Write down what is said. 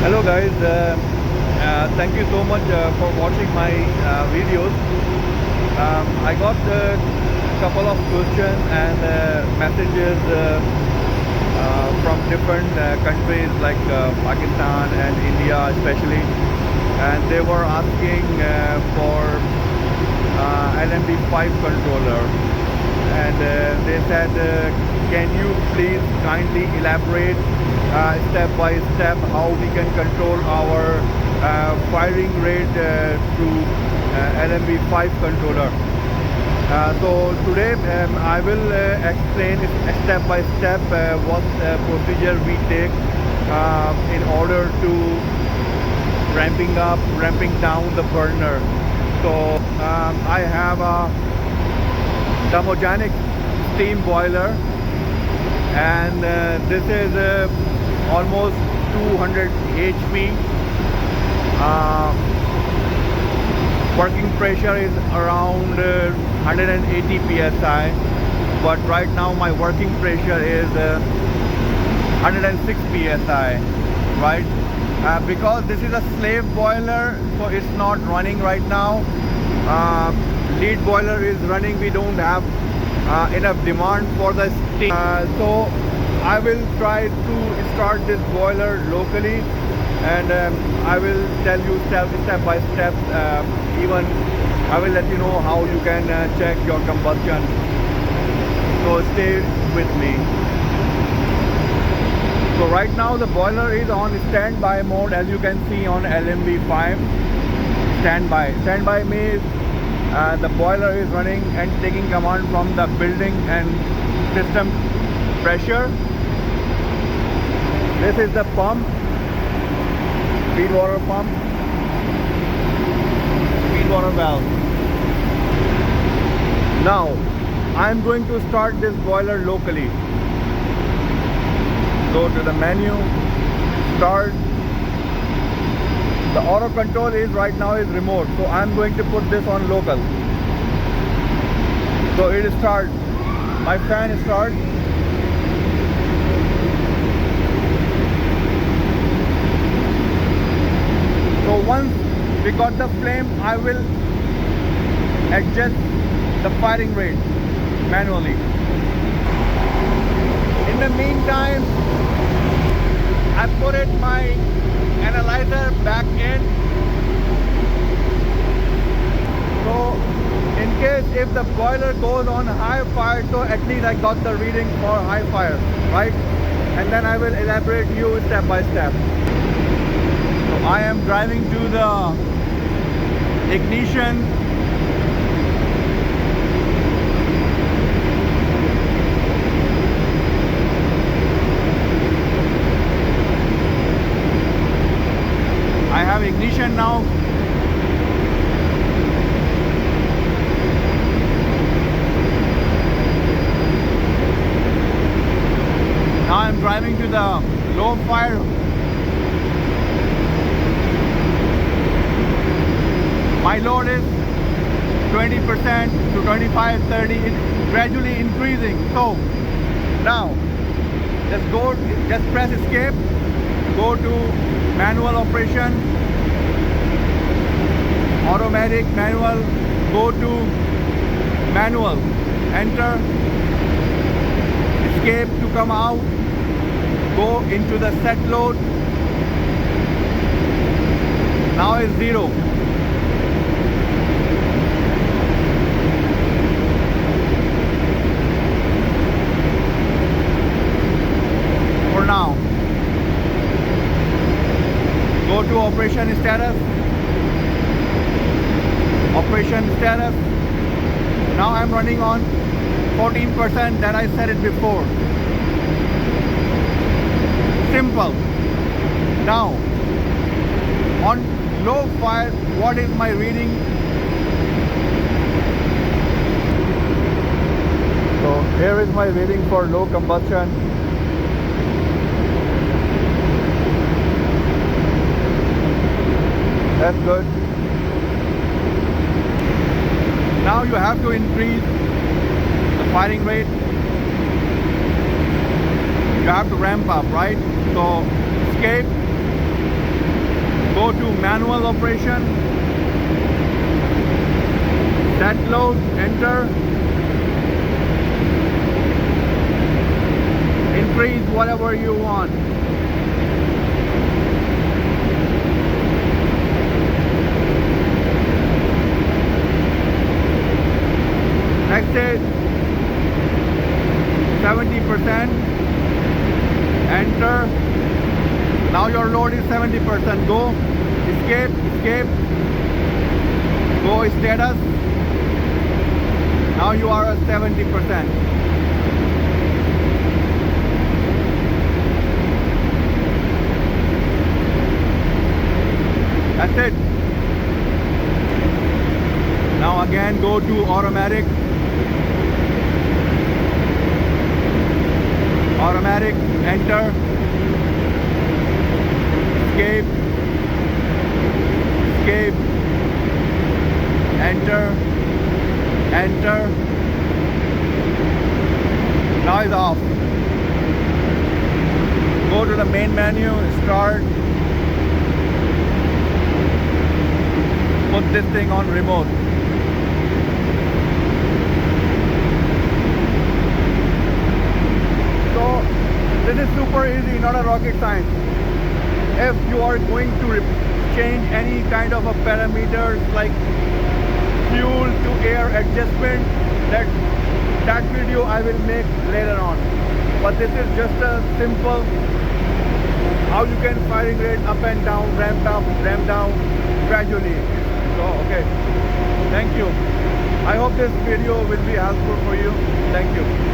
Hello guys, thank you so much for watching my videos. I got a couple of questions and messages from different countries like Pakistan and India especially, and they were asking for LMB5 controller, and they said, can you please kindly elaborate step by step how we can control our firing rate through LMB5 controller. So today I will explain step by step what procedure we take in order to ramping down the burner. So I have a thermogenic steam boiler, and this is almost 200 HP. Working pressure is around 180 psi, but right now my working pressure is 106 psi, right? Because this is a slave boiler, so it's not running right now. Lead boiler is running. We don't have enough demand for the steam, so I will try to start this boiler locally, and I will tell you step by step. Even I will let you know how you can check your combustion. So stay with me. So right now the boiler is on standby mode, as you can see on LMB5. Standby. Standby means the boiler is running and taking command from the building and system pressure. This is the pump, feed water pump, feed water valve. Now I am going to start this boiler locally. Go to the menu, start. The auto control is right now is remote, so I'm going to put this on local. So it start. My fan start. So once we got the flame, I will adjust the firing rate manually. In the meantime, I put it my analyzer back in. So in case if the boiler goes on high fire, so at least I got the reading for high fire, right? And then I will elaborate you step by step. So I am driving to the ignition. I have ignition now. Now I'm driving to the low fire. My load is 20% to 25, 30. It's gradually increasing. So now just press escape. Go to manual operation, automatic, manual, go to manual, enter, escape to come out, go into the set load. Now it's 0. For now. Go to operation status. Operation status. Now I'm running on 14% that I said it before. Simple. Now on low fire, what is my reading? So here is my reading for low combustion. That's good. Now you have to increase the firing rate. You have to ramp up, right? So escape, Go to manual operation. Set load, enter. Increase whatever you want. Next is 70%. Enter. Now your load is 70%. Go. Escape. Escape. Go status. Now you are at 70%. That's it. Now again go to automatic. Automatic, enter. Escape. Escape. Enter. Enter. Now it's off. Go to the main menu, start. Put this thing on remote. So this is super easy, not a rocket science. If you are going to change any kind of a parameters like fuel to air adjustment, that video I will make later on. But this is just a simple how you can firing rate up and down, ramp up, ramp down gradually. So okay, thank you. I hope this video will be helpful for you. Thank you.